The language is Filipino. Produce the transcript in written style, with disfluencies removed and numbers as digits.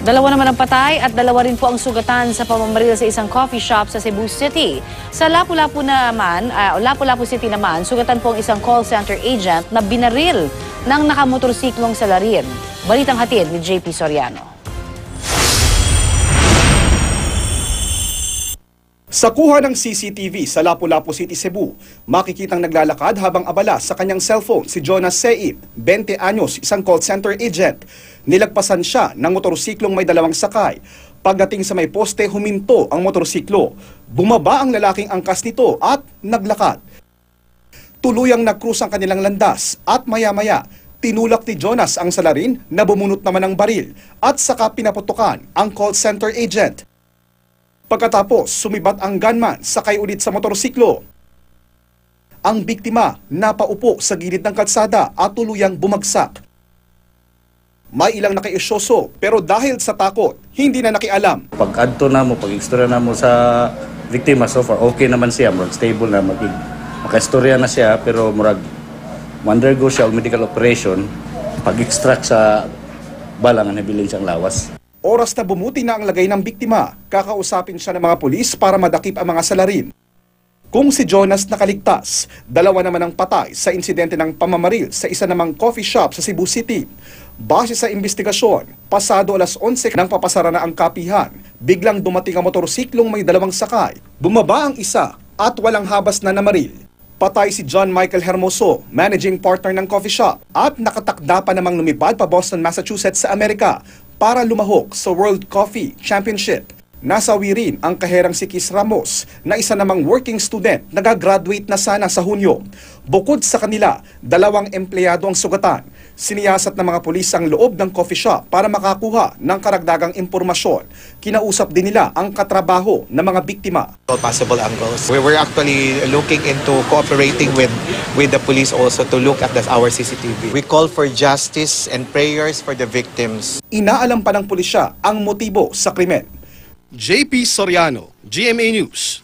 Dalawa naman ang patay at dalawa rin po ang sugatan sa pamamaril sa isang coffee shop sa Cebu City. Sa Lapu-Lapu City naman, sugatan po ang isang call center agent na binaril ng nakamotorsiklong salarin. Balitang hatid ni JP Soriano. Sa kuha ng CCTV sa Lapu-Lapu City, Cebu, makikitang naglalakad habang abala sa kanyang cellphone si Jonas Seip, 20 anyos, isang call center agent. Nilagpasan siya ng motorsiklong may dalawang sakay. Pagdating sa may poste, huminto ang motorsiklo. Bumaba ang lalaking angkas nito at naglakad. Tuluyang nag-cruise ang kanilang landas at maya-maya, tinulak ni Jonas ang salarin na bumunot naman ng baril at saka pinaputukan ang call center agent. Pagkatapos, sumibat ang gunman, sakay ulit sa motorsiklo. Ang biktima napaupo sa gilid ng kalsada at tuluyang bumagsak. May ilang nakiisyoso pero dahil sa takot, hindi na nakialam. Pag-adto na mo, pag-istorya na mo sa biktima, so far okay naman siya, murag stable na, maka-istorya na siya, pero murag undergo siya medical operation, pag-extract sa bala nga nabilin siyang lawas. Oras na bumuti na ang lagay ng biktima, kakausapin siya ng mga pulis para madakip ang mga salarin. Kung si Jonas nakaligtas, dalawa naman ang patay sa insidente ng pamamaril sa isa namang coffee shop sa Cebu City. Base sa investigasyon, pasado alas 11 nang papasara na ang kapihan, biglang dumating ang motorsiklong may dalawang sakay. Bumaba ang isa at walang habas na namaril. Patay si John Michael Hermoso, managing partner ng coffee shop, at nakatakda pa namang lumipad pa Boston, Massachusetts sa Amerika para lumahok sa World Coffee Championship. Nasawi rin ang kaherang si Kis Ramos na isa namang working student na gagraduate na sana sa Hunyo. Bukod sa kanila, dalawang empleyado ang sugatan. Siniyasat ng mga pulis ang loob ng coffee shop para makakuha ng karagdagang impormasyon. Kinausap din nila ang katrabaho ng mga biktima. All possible angles. We were actually looking into cooperating with the police also to look at our CCTV. We call for justice and prayers for the victims. Inaalam pa ng pulisya ang motibo sa krimen. JP Soriano, GMA News.